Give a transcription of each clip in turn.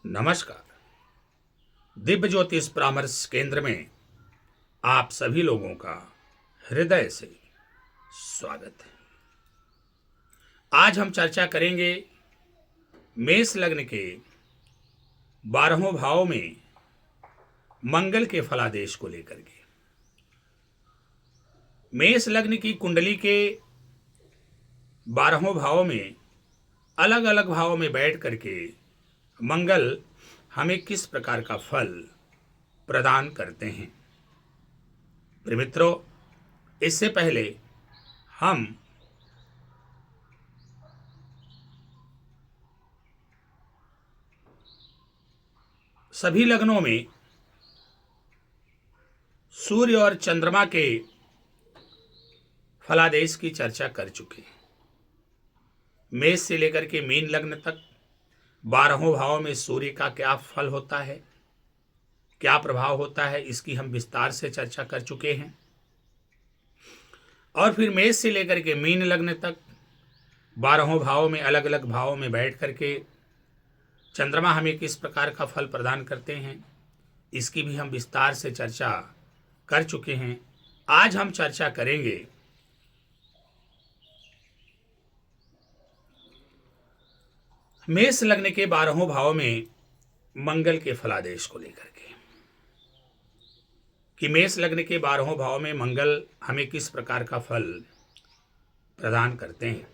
नमस्कार। दिव्य ज्योतिष परामर्श केंद्र में आप सभी लोगों का हृदय से स्वागत है। आज हम चर्चा करेंगे मेष लग्न के 12वें भाव में मंगल के फलादेश को लेकर के। मेष लग्न की कुंडली के 12वें भाव में अलग अलग भाव में बैठ करके मंगल हमें किस प्रकार का फल प्रदान करते हैं। प्रिय मित्रों, इससे पहले हम सभी लग्नों में सूर्य और चंद्रमा के फलादेश की चर्चा कर चुके हैं। मेष से लेकर के मीन लग्न तक 12वें भाव में सूर्य का क्या फल होता है, क्या प्रभाव होता है, इसकी हम विस्तार से चर्चा कर चुके हैं। और फिर मेष से लेकर के मीन लग्न तक 12वें भाव में अलग अलग भावों में बैठ करके चंद्रमा हमें किस प्रकार का फल प्रदान करते हैं, इसकी भी हम विस्तार से चर्चा कर चुके हैं। आज हम चर्चा करेंगे मेष लग्न के 12वें भाव में मंगल के फलादेश को लेकर के कि मेष लग्न के 12वें भाव में मंगल हमें किस प्रकार का फल प्रदान करते हैं।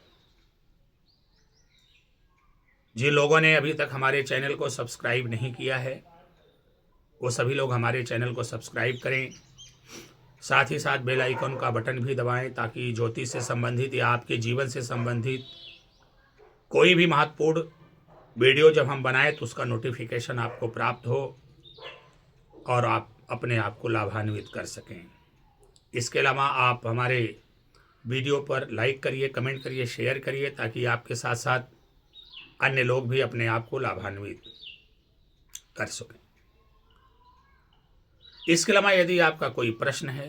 जिन लोगों ने अभी तक हमारे चैनल को सब्सक्राइब नहीं किया है वो सभी लोग हमारे चैनल को सब्सक्राइब करें, साथ ही साथ बेल आइकन का बटन भी दबाएं ताकि ज्योतिष से संबंधित या आपके जीवन से संबंधित कोई भी महत्वपूर्ण वीडियो जब हम बनाएं तो उसका नोटिफिकेशन आपको प्राप्त हो और आप अपने आप को लाभान्वित कर सकें। इसके अलावा आप हमारे वीडियो पर लाइक करिए, कमेंट करिए, शेयर करिए ताकि आपके साथ साथ अन्य लोग भी अपने आप को लाभान्वित कर सकें। इसके अलावा यदि आपका कोई प्रश्न है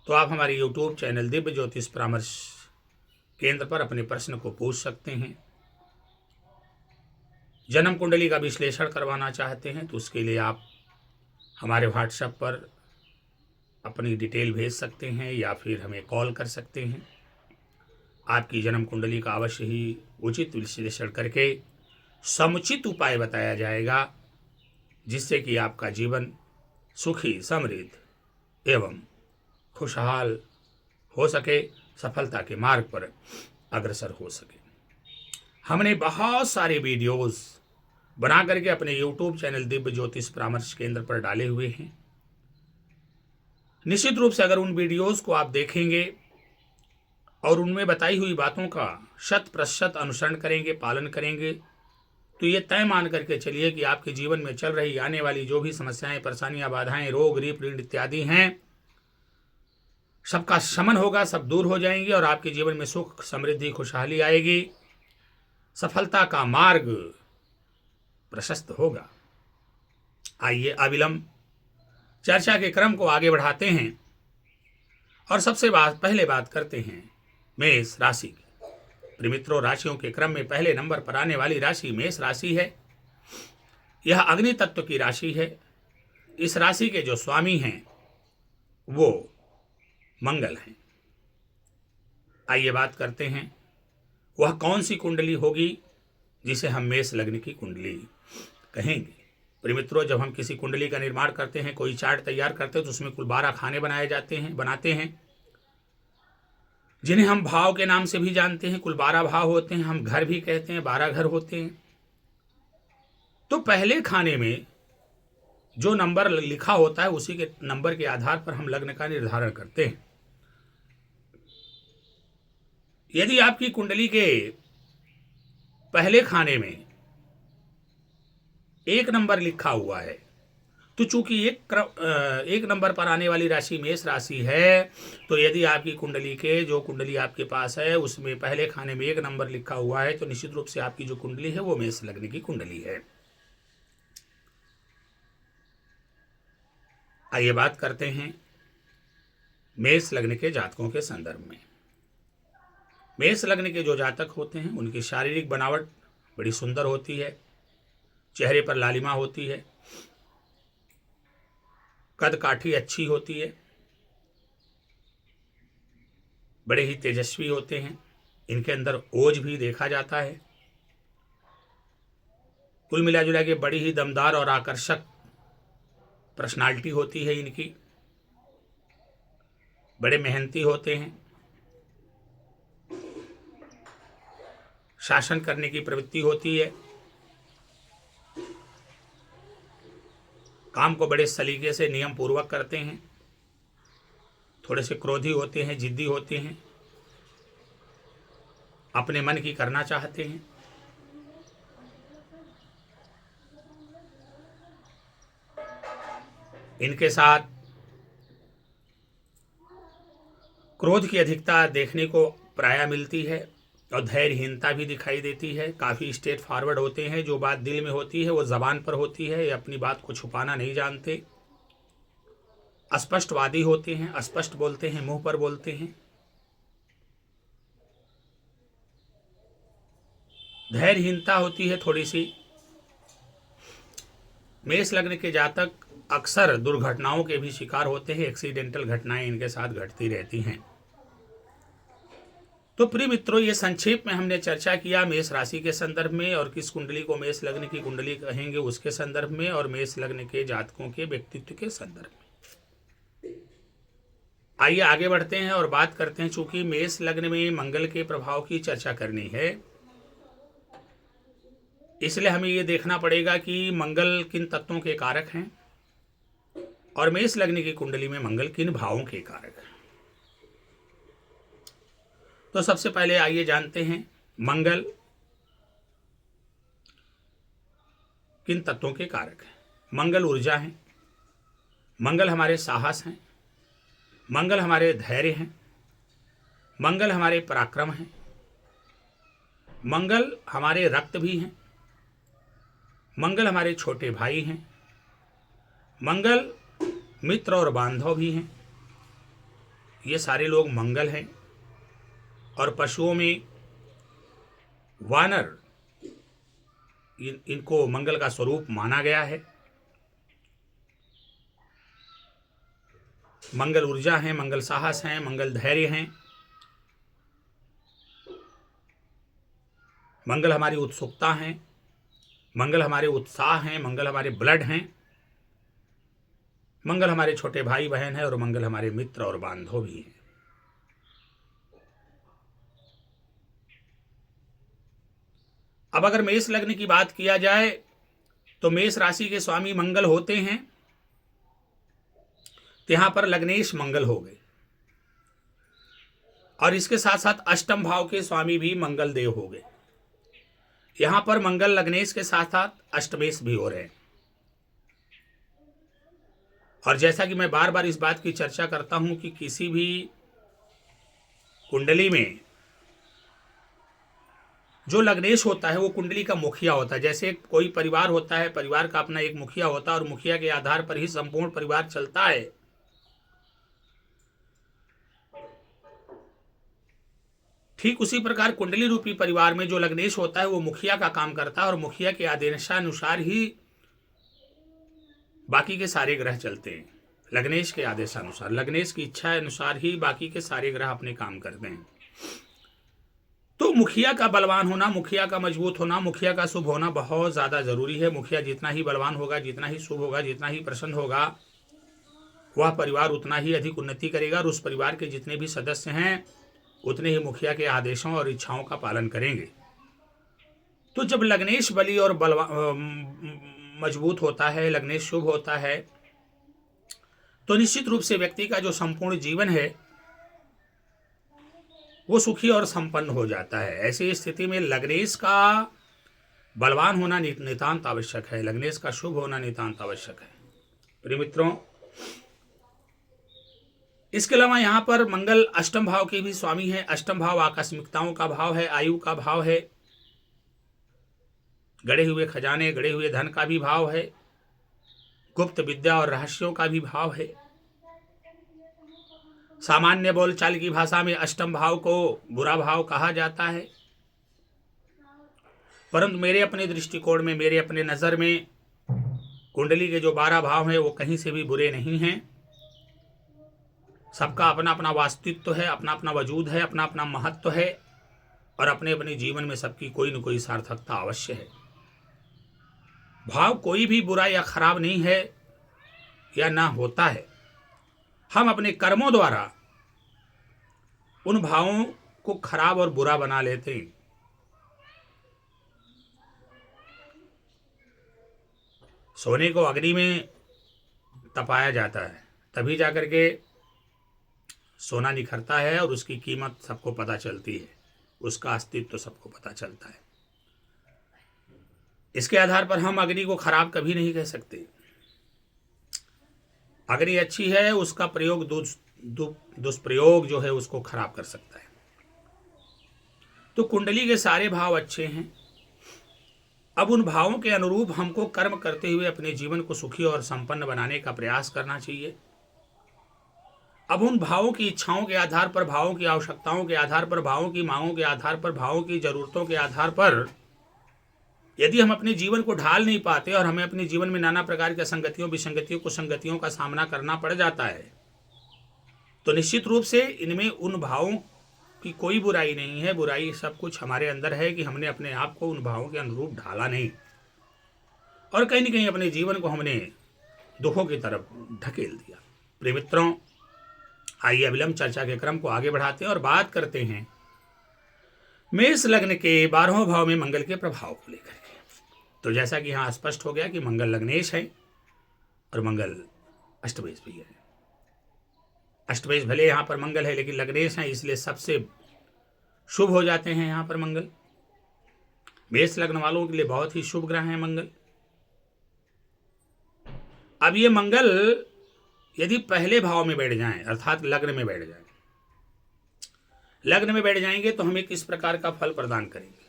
तो आप हमारे यूट्यूब चैनल दिव्य ज्योतिष परामर्श केंद्र पर अपने प्रश्न को पूछ सकते हैं। जन्म कुंडली का विश्लेषण करवाना चाहते हैं तो उसके लिए आप हमारे व्हाट्सएप पर अपनी डिटेल भेज सकते हैं या फिर हमें कॉल कर सकते हैं। आपकी जन्म कुंडली का अवश्य ही उचित विश्लेषण करके समुचित उपाय बताया जाएगा जिससे कि आपका जीवन सुखी, समृद्ध एवं खुशहाल हो सके, सफलता के मार्ग पर अग्रसर हो सके। हमने बहुत सारे वीडियोस बना करके अपने यूट्यूब चैनल दिव्य ज्योतिष परामर्श केंद्र पर डाले हुए हैं। निश्चित रूप से अगर उन वीडियोस को आप देखेंगे और उनमें बताई हुई बातों का 100% अनुसरण करेंगे, पालन करेंगे तो ये तय मान करके चलिए कि आपके जीवन में चल रही आने वाली जो भी समस्याएं, परेशानियां, बाधाएं, रोग, रीप, ऋण इत्यादि हैं, सबका शमन होगा, सब दूर हो जाएंगे और आपके जीवन में सुख, समृद्धि, खुशहाली आएगी, सफलता का मार्ग प्रशस्त होगा। आइए अविलंब चर्चा के क्रम को आगे बढ़ाते हैं और सबसे पहले बात करते हैं मेष राशि की। प्रिय मित्रों, राशियों के क्रम में पहले नंबर पर आने वाली राशि मेष राशि है। यह अग्नि तत्व की राशि है। इस राशि के जो स्वामी हैं वो मंगल हैं। आइए बात करते हैं वह कौन सी कुंडली होगी जिसे हम मेष लग्न की कुंडली कहेंगे। प्रिय मित्रों, जब हम किसी कुंडली का निर्माण करते हैं, कोई चार्ट तैयार करते हैं तो उसमें कुल 12 खाने बनाते हैं जिन्हें हम भाव के नाम से भी जानते हैं। कुल 12 भाव होते हैं, हम घर भी कहते हैं, 12 घर होते हैं। तो पहले खाने में जो नंबर लिखा होता है उसी के नंबर के आधार पर हम लग्न का निर्धारण करते हैं। यदि आपकी कुंडली के पहले खाने में 1 नंबर लिखा हुआ है तो चूंकि एक नंबर पर आने वाली राशि मेष राशि है, तो यदि आपकी कुंडली के जो कुंडली आपके पास है उसमें पहले खाने में 1 नंबर लिखा हुआ है तो निश्चित रूप से आपकी जो कुंडली है वो मेष लग्न की कुंडली है। आइए बात करते हैं मेष लग्न के जातकों के संदर्भ में। मेष लग्न के जो जातक होते हैं उनकी शारीरिक बनावट बड़ी सुंदर होती है। चेहरे पर लालिमा होती है, कद काठी अच्छी होती है, बड़े ही तेजस्वी होते हैं, इनके अंदर ओज भी देखा जाता है। कुल मिला जुला के बड़ी ही दमदार और आकर्षक पर्सनालिटी होती है इनकी। बड़े मेहनती होते हैं, शासन करने की प्रवृत्ति होती है, काम को बड़े सलीके से नियम पूर्वक करते हैं, थोड़े से क्रोधी होते हैं, जिद्दी होते हैं, अपने मन की करना चाहते हैं। इनके साथ क्रोध की अधिकता देखने को प्रायः मिलती है और धैर्यहीनता भी दिखाई देती है। काफ़ी स्ट्रेट फॉरवर्ड होते हैं, जो बात दिल में होती है वो ज़बान पर होती है, ये अपनी बात को छुपाना नहीं जानते। अस्पष्टवादी होते हैं, स्पष्ट बोलते हैं, मुंह पर बोलते हैं। धैर्यहीनता होती है थोड़ी सी। मेष लग्न के जातक अक्सर दुर्घटनाओं के भी शिकार होते हैं, एक्सीडेंटल घटनाएं इनके साथ घटती रहती हैं। तो प्रिय मित्रों, ये संक्षेप में हमने चर्चा किया मेष राशि के संदर्भ में, और किस कुंडली को मेष लग्न की कुंडली कहेंगे उसके संदर्भ में, और मेष लग्न के जातकों के व्यक्तित्व के संदर्भ में। आइए आगे बढ़ते हैं और बात करते हैं। चूंकि मेष लग्न में मंगल के प्रभाव की चर्चा करनी है, इसलिए हमें ये देखना पड़ेगा कि मंगल किन तत्वों के कारक हैं और मेष लग्न की कुंडली में मंगल किन भावों के कारक हैं। तो सबसे पहले आइए जानते हैं मंगल किन तत्वों के कारक हैं। मंगल ऊर्जा है, मंगल हमारे साहस हैं, मंगल हमारे धैर्य हैं, मंगल हमारे पराक्रम हैं, मंगल हमारे रक्त भी हैं, मंगल हमारे छोटे भाई हैं, मंगल मित्र और बांधव भी हैं। ये सारे लोग मंगल हैं। और पशुओं में वानर, इनको मंगल का स्वरूप माना गया है। मंगल ऊर्जा है, मंगल साहस है, मंगल धैर्य हैं, मंगल हमारी उत्सुकता है, मंगल हमारे उत्साह हैं, मंगल हमारे ब्लड हैं, मंगल हमारे छोटे भाई बहन हैं, और मंगल हमारे मित्र और बांधव भी हैं। अब अगर मेष लग्न की बात किया जाए तो मेष राशि के स्वामी मंगल होते हैं, तो यहां पर लग्नेश मंगल हो गए, और इसके साथ साथ अष्टम भाव के स्वामी भी मंगल देव हो गए। यहां पर मंगल लग्नेश के साथ साथ अष्टमेश भी हो रहे हैं। और जैसा कि मैं बार बार इस बात की चर्चा करता हूं कि किसी भी कुंडली में जो लग्नेश होता है वो कुंडली का मुखिया होता है। जैसे कोई परिवार होता है, परिवार का अपना एक मुखिया होता है और मुखिया के आधार पर ही संपूर्ण परिवार चलता है। ठीक उसी प्रकार कुंडली रूपी परिवार में जो लग्नेश होता है वो मुखिया का काम करता है, और मुखिया के आदेशानुसार ही बाकी के सारे ग्रह चलते हैं। लग्नेश के आदेशानुसार, लग्नेश की इच्छा अनुसार ही बाकी के सारे ग्रह अपने काम करते हैं। तो मुखिया का बलवान होना, मुखिया का मजबूत होना, मुखिया का शुभ होना बहुत ज़्यादा जरूरी है। मुखिया जितना ही बलवान होगा, जितना ही शुभ होगा, जितना ही प्रसन्न होगा, वह परिवार उतना ही अधिक उन्नति करेगा, और उस परिवार के जितने भी सदस्य हैं उतने ही मुखिया के आदेशों और इच्छाओं का पालन करेंगे। तो जब लग्नेश बली और मजबूत होता है, लग्नेश शुभ होता है, तो निश्चित रूप से व्यक्ति का जो संपूर्ण जीवन है वो सुखी और संपन्न हो जाता है। ऐसी स्थिति में लग्नेश का बलवान होना नितांत आवश्यक है, लग्नेश का शुभ होना नितांत आवश्यक है। प्रिय मित्रों, इसके अलावा यहाँ पर मंगल अष्टम भाव के भी स्वामी हैं। अष्टम भाव आकस्मिकताओं का भाव है, आयु का भाव है, गड़े हुए खजाने, गड़े हुए धन का भी भाव है, गुप्त विद्या और रहस्यों का भी भाव है। सामान्य बोलचाल की भाषा में अष्टम भाव को बुरा भाव कहा जाता है। परंतु मेरे अपने दृष्टिकोण में, मेरे अपने नज़र में कुंडली के जो 12 भाव हैं वो कहीं से भी बुरे नहीं हैं। सबका अपना अपना वास्तवित्व है, अपना अपना वजूद है, अपना अपना महत्व है, और अपने अपने जीवन में सबकी कोई न कोई सार्थकता अवश्य है। भाव कोई भी बुरा या खराब नहीं है या ना होता है। हम अपने कर्मों द्वारा उन भावों को खराब और बुरा बना लेते हैं। सोने को अग्नि में तपाया जाता है, तभी जाकर के सोना निखरता है और उसकी कीमत सबको पता चलती है, उसका अस्तित्व सबको पता चलता है। इसके आधार पर हम अग्नि को खराब कभी नहीं कह सकते। अग्नि अच्छी है, उसका प्रयोग दुष्प्रयोग जो है उसको खराब कर सकता है। तो कुंडली के सारे भाव अच्छे हैं। अब उन भावों के अनुरूप हमको कर्म करते हुए अपने जीवन को सुखी और संपन्न बनाने का प्रयास करना चाहिए। अब उन भावों की इच्छाओं के आधार पर, भावों की आवश्यकताओं के आधार पर, भावों की मांगों के आधार पर, भावों की जरूरतों के आधार पर यदि हम अपने जीवन को ढाल नहीं पाते और हमें अपने जीवन में नाना प्रकार की संगतियों, विसंगतियों, कुसंगतियों का सामना करना पड़ जाता है, तो निश्चित रूप से इनमें उन भावों की कोई बुराई नहीं है। बुराई सब कुछ हमारे अंदर है कि हमने अपने आप को उन भावों के अनुरूप ढाला नहीं, और कहीं न कहीं अपने जीवन को हमने दुखों की तरफ ढकेल दिया। प्रिय मित्रों, आइए अविलंब चर्चा के क्रम को आगे बढ़ाते हैं और बात करते हैं मेष लग्न के 12वें भाव में मंगल के प्रभाव को लेकर के। तो जैसा कि यहाँ स्पष्ट हो गया कि मंगल लग्नेश है और मंगल अष्टमेश भी है। अष्टमेश भले यहाँ पर मंगल है लेकिन लग्नेश है, इसलिए सबसे शुभ हो जाते हैं यहाँ पर मंगल। मेष लग्न वालों के लिए बहुत ही शुभ ग्रह है मंगल। अब ये मंगल यदि पहले भाव में बैठ जाएं, अर्थात लग्न में बैठ जाएं, लग्न में बैठ जाएंगे तो हमें किस प्रकार का फल प्रदान करेंगे।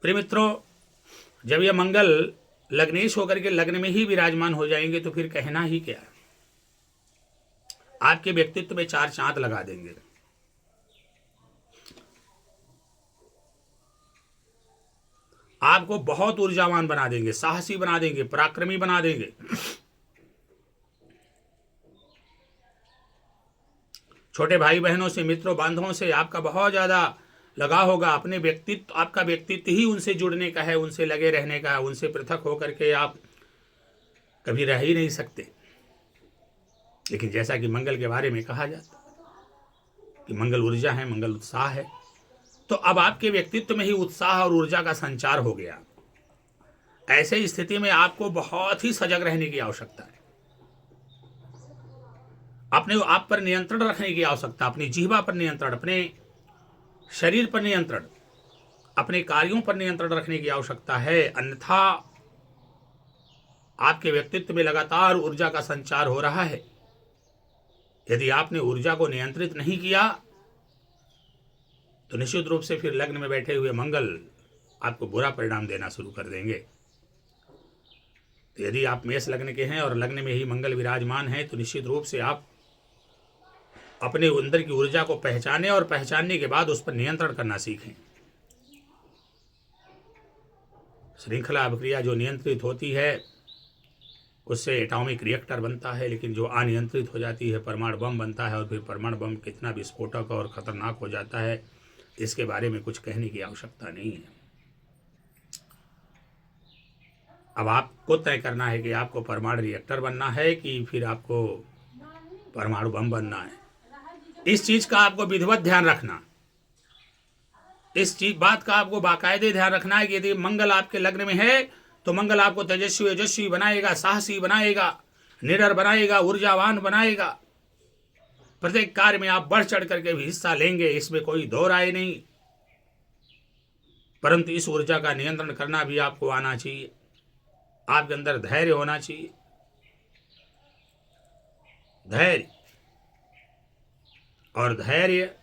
प्रिय मित्रों, जब यह मंगल लग्नेश होकर के लग्न में ही विराजमान हो जाएंगे तो फिर कहना ही क्या है। आपके व्यक्तित्व में 4 चांद लगा देंगे। आपको बहुत ऊर्जावान बना देंगे, साहसी बना देंगे, पराक्रमी बना देंगे। छोटे भाई बहनों से, मित्रों बांधवों से आपका बहुत ज्यादा लगाव होगा। अपने व्यक्तित्व, आपका व्यक्तित्व ही उनसे जुड़ने का है, उनसे लगे रहने का है। उनसे पृथक होकर के आप कभी रह ही नहीं सकते। लेकिन जैसा कि मंगल के बारे में कहा जाता है कि मंगल ऊर्जा है, मंगल उत्साह है, तो अब आपके व्यक्तित्व में ही उत्साह और ऊर्जा का संचार हो गया। ऐसे स्थिति में आपको बहुत ही सजग रहने की आवश्यकता है। अपने आप पर नियंत्रण रखने की आवश्यकता, अपनी जिह्वा पर नियंत्रण, अपने शरीर पर नियंत्रण, अपने कार्यों पर नियंत्रण रखने की आवश्यकता है। अन्यथा आपके व्यक्तित्व में लगातार ऊर्जा का संचार हो रहा है। यदि आपने ऊर्जा को नियंत्रित नहीं किया तो निश्चित रूप से फिर लग्न में बैठे हुए मंगल आपको बुरा परिणाम देना शुरू कर देंगे। तो यदि आप मेष लग्न के हैं और लग्न में ही मंगल विराजमान है तो निश्चित रूप से आप अपने अंदर की ऊर्जा को पहचानें और पहचानने के बाद उस पर नियंत्रण करना सीखें। श्रृंखला अभिक्रिया जो नियंत्रित होती है उससे एटॉमिक रिएक्टर बनता है, लेकिन जो अनियंत्रित हो जाती है परमाणु बम बनता है। और फिर परमाणु बम कितना विस्फोटक और खतरनाक हो जाता है इसके बारे में कुछ कहने की आवश्यकता नहीं है। अब आपको तय करना है कि आपको परमाणु रिएक्टर बनना है कि फिर आपको परमाणु बम बनना है। इस चीज का आपको विधिवत ध्यान रखना, इस चीज बात का आपको बाकायदे ध्यान रखना है कि यदि मंगल आपके लग्न में है तो मंगल आपको तेजस्वी यशस्वी बनाएगा, साहसी बनाएगा, निडर बनाएगा, ऊर्जावान बनाएगा। प्रत्येक कार्य में आप बढ़ चढ़ करके भी हिस्सा लेंगे, इसमें कोई दो राय नहीं। परंतु इस ऊर्जा का नियंत्रण करना भी आपको आना चाहिए। आपके अंदर धैर्य होना चाहिए। धैर्य, और धैर्य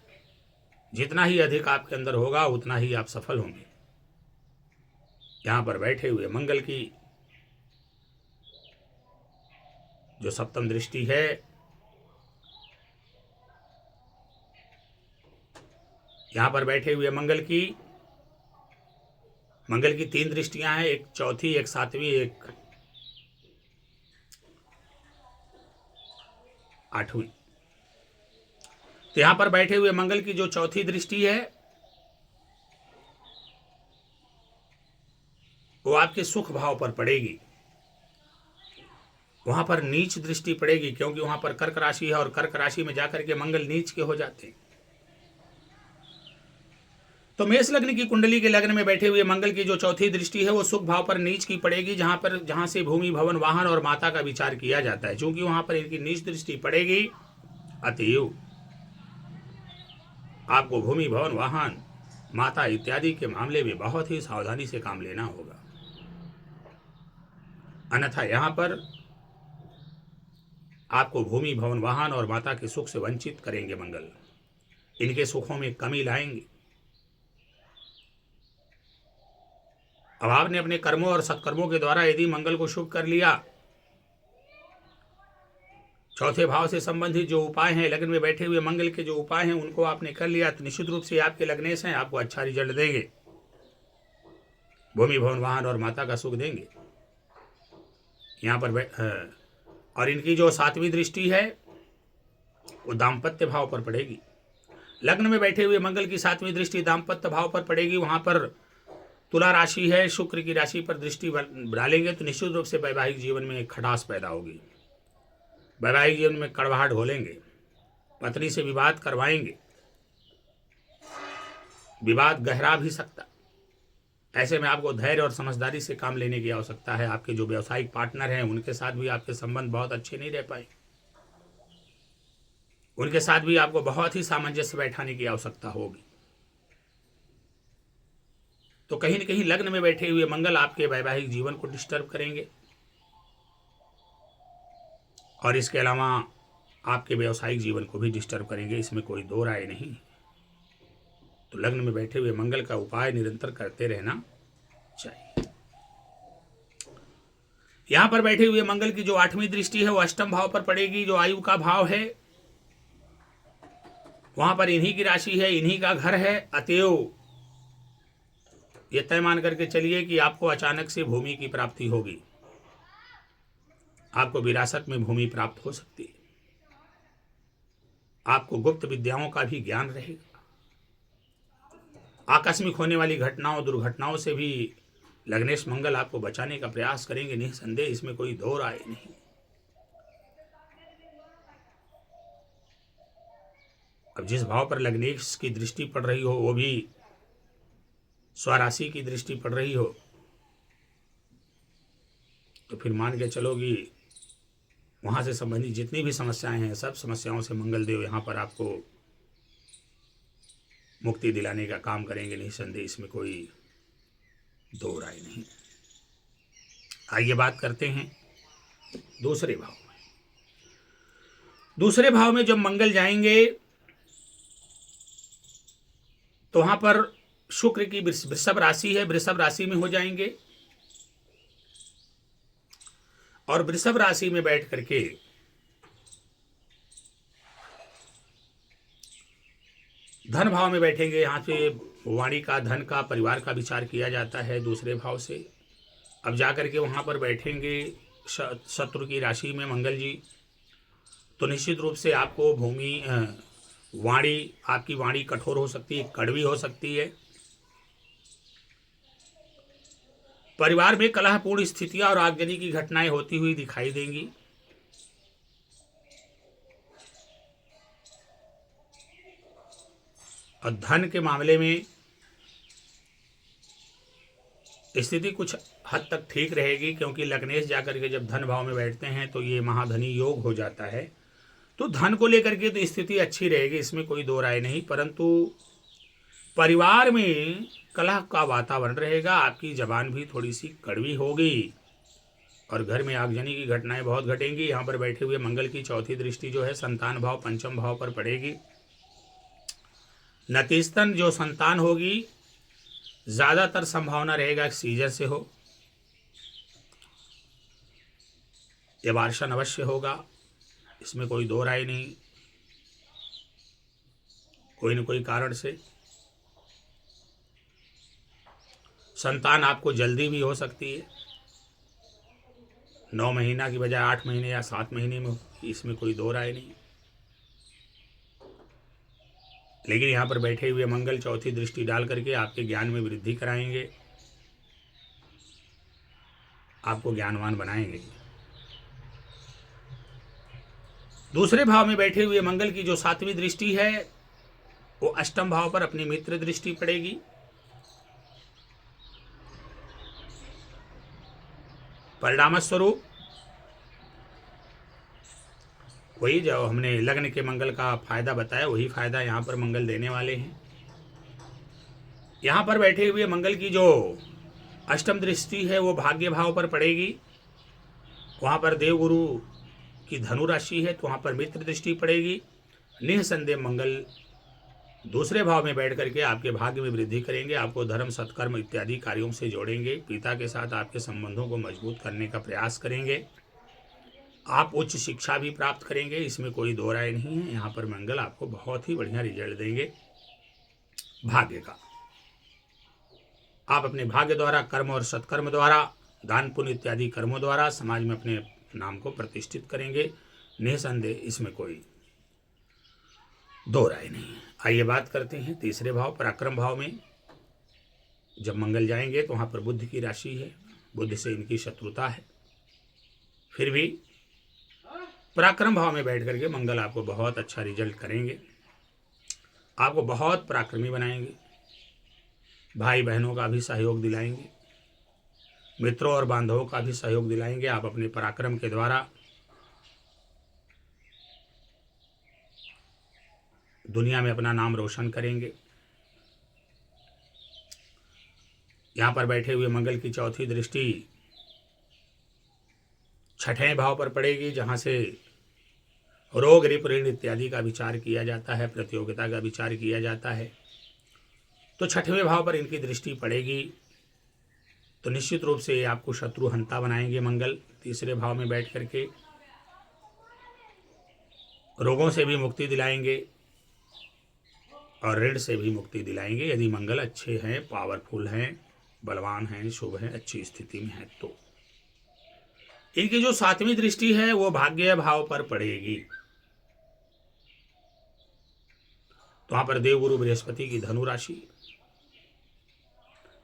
जितना ही अधिक आपके अंदर होगा उतना ही आप सफल होंगे। यहां पर बैठे हुए मंगल की जो सप्तम दृष्टि है, यहां पर बैठे हुए मंगल की मंगल की 3 दृष्टियां हैं, एक चौथी, एक सातवीं, एक आठवीं। तो यहां पर बैठे हुए मंगल की जो चौथी दृष्टि है वो आपके सुख भाव पर पड़ेगी। वहां पर नीच दृष्टि पड़ेगी, क्योंकि वहां पर कर्क राशि है और कर्क राशि में जाकर के मंगल नीच के हो जाते हैं। तो मेष लग्न की कुंडली के लग्न में बैठे हुए मंगल की जो चौथी दृष्टि है वो सुख भाव पर नीच की पड़ेगी, जहां से भूमि, भवन, वाहन और माता का विचार किया जाता है। चूंकि वहां पर इनकी नीच दृष्टि पड़ेगी, अतएव आपको भूमि, भवन, वाहन, माता इत्यादि के मामले में बहुत ही सावधानी से काम लेना होगा। अन्यथा यहां पर आपको भूमि, भवन, वाहन और माता के सुख से वंचित करेंगे मंगल। इनके सुखों में कमी लाएंगे। अब आपने अपने कर्मों और सत्कर्मों के द्वारा यदि मंगल को शुभ कर लिया, चौथे भाव से संबंधित जो उपाय हैं, लग्न में बैठे हुए मंगल के जो उपाय हैं उनको आपने कर लिया, तो निश्चित रूप से आपके लग्नेश हैं आपको अच्छा रिजल्ट देंगे। भूमि, भवन, वाहन और माता का सुख देंगे। यहाँ पर और इनकी जो सातवीं दृष्टि है वो दाम्पत्य भाव पर पड़ेगी। लग्न में बैठे हुए मंगल की सातवीं दृष्टि दाम्पत्य भाव पर पड़ेगी। वहां पर तुला राशि है, शुक्र की राशि पर दृष्टि डालेंगे तो निश्चित रूप से वैवाहिक जीवन में खटास पैदा होगी। वैवाहिक जीवन में कड़वाहट घोलेंगे, पत्नी से विवाद करवाएंगे, विवाद गहरा भी सकता। ऐसे में आपको धैर्य और समझदारी से काम लेने की आवश्यकता है। आपके जो व्यावसायिक पार्टनर हैं उनके साथ भी आपके संबंध बहुत अच्छे नहीं रह पाए, उनके साथ भी आपको बहुत ही सामंजस्य बैठाने की आवश्यकता होगी। तो कहीं न कहीं लग्न में बैठे हुए मंगल आपके वैवाहिक जीवन को डिस्टर्ब करेंगे और इसके अलावा आपके व्यावसायिक जीवन को भी डिस्टर्ब करेंगे, इसमें कोई दो राय नहीं। तो लग्न में बैठे हुए मंगल का उपाय निरंतर करते रहना चाहिए। यहां पर बैठे हुए मंगल की जो आठवीं दृष्टि है वो अष्टम भाव पर पड़ेगी, जो आयु का भाव है। वहां पर इन्हीं की राशि है, इन्हीं का घर है। अतएव ये तय मान करके चलिए कि आपको अचानक से भूमि की प्राप्ति होगी, आपको विरासत में भूमि प्राप्त हो सकती है, आपको गुप्त विद्याओं का भी ज्ञान रहेगा। आकस्मिक होने वाली घटनाओं, दुर्घटनाओं से भी लग्नेश मंगल आपको बचाने का प्रयास करेंगे, निसंदेह, इसमें कोई दो राय नहीं। अब जिस भाव पर लग्नेश की दृष्टि पड़ रही हो वो भी स्वराशि की दृष्टि पड़ रही हो, तो फिर मान के चलो कि वहां से संबंधित जितनी भी समस्याएं हैं सब समस्याओं से मंगलदेव यहां पर आपको मुक्ति दिलाने का काम करेंगे, निसंदेह, इसमें कोई दो राय नहीं। आइए बात करते हैं दूसरे भाव में। दूसरे भाव में जब मंगल जाएंगे तो वहां पर शुक्र की वृषभ राशि है, वृषभ राशि में हो जाएंगे और वृषभ राशि में बैठ करके धन भाव में बैठेंगे। यहाँ से वाणी का, धन का, परिवार का विचार किया जाता है दूसरे भाव से। अब जाकर के वहाँ पर बैठेंगे शत्रु की राशि में मंगल जी, तो निश्चित रूप से आपको भूमि, वाणी, आपकी वाणी कठोर हो सकती है, कड़वी हो सकती है। परिवार में कलहपूर्ण स्थितियां और आगजनी की घटनाएं होती हुई दिखाई देंगी। और धन के मामले में स्थिति कुछ हद तक ठीक रहेगी, क्योंकि लग्नेश जाकर के जब धन भाव में बैठते हैं तो ये महाधनी योग हो जाता है। तो धन को लेकर के तो स्थिति अच्छी रहेगी, इसमें कोई दो राय नहीं। परंतु परिवार में कलह का वातावरण रहेगा, आपकी जबान भी थोड़ी सी कड़वी होगी और घर में आगजनी की घटनाएं बहुत घटेंगी। यहाँ पर बैठे हुए मंगल की चौथी दृष्टि जो है संतान भाव, पंचम भाव पर पड़ेगी। नतीजतन जो संतान होगी ज्यादातर संभावना रहेगा सीजर से हो, एबार्शन अवश्य होगा, इसमें कोई दो राय नहीं। कोई न कोई कारण से संतान आपको जल्दी भी हो सकती है, 9 महीना की बजाय 8 महीने या 7 महीने में, इसमें कोई दो राय नहीं। लेकिन यहाँ पर बैठे हुए मंगल चौथी दृष्टि डाल करके आपके ज्ञान में वृद्धि कराएंगे, आपको ज्ञानवान बनाएंगे। दूसरे भाव में बैठे हुए मंगल की जो 7वीं दृष्टि है वो अष्टम भाव पर अपनी मित्र दृष्टि पड़ेगी। परिणाम स्वरूप वही जो हमने लग्न के मंगल का फायदा बताया, वही फायदा यहाँ पर मंगल देने वाले हैं। यहाँ पर बैठे हुए मंगल की जो अष्टम दृष्टि है वो भाग्य भाव पर पड़ेगी। वहाँ पर देवगुरु की धनु राशि है, तो वहाँ पर मित्र दृष्टि पड़ेगी। निःसंदेह मंगल दूसरे भाव में बैठ करके आपके भाग्य में वृद्धि करेंगे, आपको धर्म सत्कर्म इत्यादि कार्यों से जोड़ेंगे, पिता के साथ आपके संबंधों को मजबूत करने का प्रयास करेंगे, आप उच्च शिक्षा भी प्राप्त करेंगे, इसमें कोई दो राय नहीं है। यहाँ पर मंगल आपको बहुत ही बढ़िया रिजल्ट देंगे भाग्य का। आप अपने भाग्य द्वारा, कर्म और सत्कर्म द्वारा, दान पुण्य इत्यादि कर्मों द्वारा समाज में अपने नाम को प्रतिष्ठित करेंगे, निःसंदेह इसमें कोई दो राय नहीं है। आइए बात करते हैं तीसरे भाव पराक्रम भाव में। जब मंगल जाएंगे तो वहाँ पर बुध की राशि है, बुध से इनकी शत्रुता है, फिर भी पराक्रम भाव में बैठ करके मंगल आपको बहुत अच्छा रिजल्ट करेंगे, आपको बहुत पराक्रमी बनाएंगे, भाई बहनों का भी सहयोग दिलाएंगे, मित्रों और बांधवों का भी सहयोग दिलाएंगे। आप अपने पराक्रम के द्वारा दुनिया में अपना नाम रोशन करेंगे। यहाँ पर बैठे हुए मंगल की चौथी दृष्टि छठे भाव पर पड़ेगी, जहाँ से रोग रिप ऋण इत्यादि का विचार किया जाता है, प्रतियोगिता का विचार किया जाता है। तो छठवें भाव पर इनकी दृष्टि पड़ेगी, तो निश्चित रूप से आपको शत्रु हंता बनाएंगे मंगल। तीसरे भाव में बैठ करके रोगों से भी मुक्ति दिलाएंगे और ऋण से भी मुक्ति दिलाएंगे, यदि मंगल अच्छे हैं, पावरफुल हैं, बलवान हैं, शुभ हैं, अच्छी स्थिति में हैं। तो इनकी जो 7वीं दृष्टि है वो भाग्य भाव पर पड़ेगी, तो वहां पर देवगुरु बृहस्पति की धनु राशि,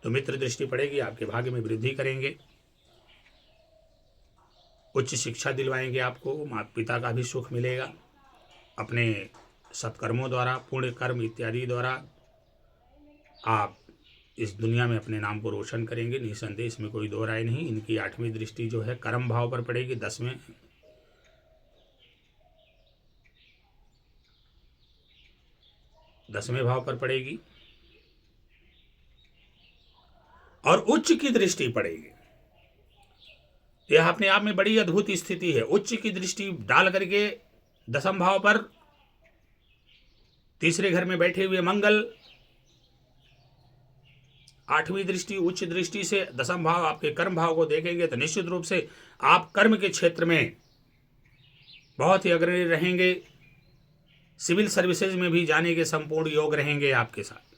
तो मित्र दृष्टि पड़ेगी, आपके भाग्य में वृद्धि करेंगे, उच्च शिक्षा दिलवाएंगे, आपको माता पिता का भी सुख मिलेगा, अपने सत्कर्मों द्वारा, पुण्य कर्म इत्यादि द्वारा आप इस दुनिया में अपने नाम को रोशन करेंगे, निसंदेह इसमें कोई दो राय नहीं। इनकी 8वीं दृष्टि जो है कर्म भाव पर पड़ेगी, 10वें भाव पर पड़ेगी, और उच्च की दृष्टि पड़ेगी। यह अपने आप में बड़ी अद्भुत स्थिति है। उच्च की दृष्टि डाल करके 10वें भाव पर तीसरे घर में बैठे हुए मंगल, 8वीं दृष्टि उच्च दृष्टि से 10वें भाव आपके कर्म भाव को देखेंगे, तो निश्चित रूप से आप कर्म के क्षेत्र में बहुत ही अग्रणी रहेंगे, सिविल सर्विसेज में भी जाने के संपूर्ण योग रहेंगे आपके साथ।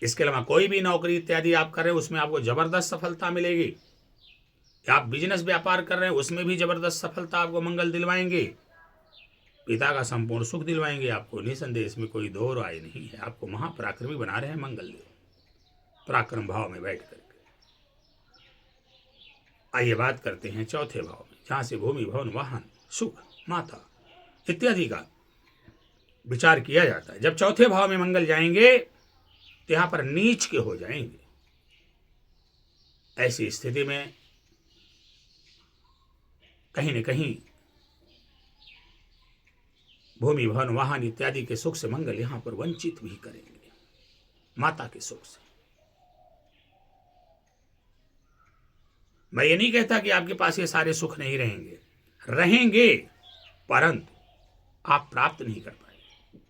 इसके अलावा कोई भी नौकरी इत्यादि आप कर रहे हैं उसमें आपको जबरदस्त सफलता मिलेगी, आप बिजनेस व्यापार कर रहे हैं उसमें भी जबरदस्त सफलता आपको मंगल दिलवाएंगे, पिता का संपूर्ण सुख दिलवाएंगे आपको, निसंदेह इसमें कोई दो राय नहीं है। आपको महापराक्रमी बना रहे हैं मंगल देव पराक्रम भाव में बैठ करके। आइए बात करते हैं चौथे भाव में, जहां से भूमि भवन वाहन सुख माता इत्यादि का विचार किया जाता है। जब चौथे भाव में मंगल जाएंगे तो यहां पर नीच के हो जाएंगे। ऐसी स्थिति में कहीं न कहीं भूमि भवन वाहन इत्यादि के सुख से मंगल यहां पर वंचित भी करेंगे, माता के सुख से। मैं ये नहीं कहता कि आपके पास ये सारे सुख नहीं रहेंगे, रहेंगे, परंतु आप प्राप्त नहीं कर पाएंगे।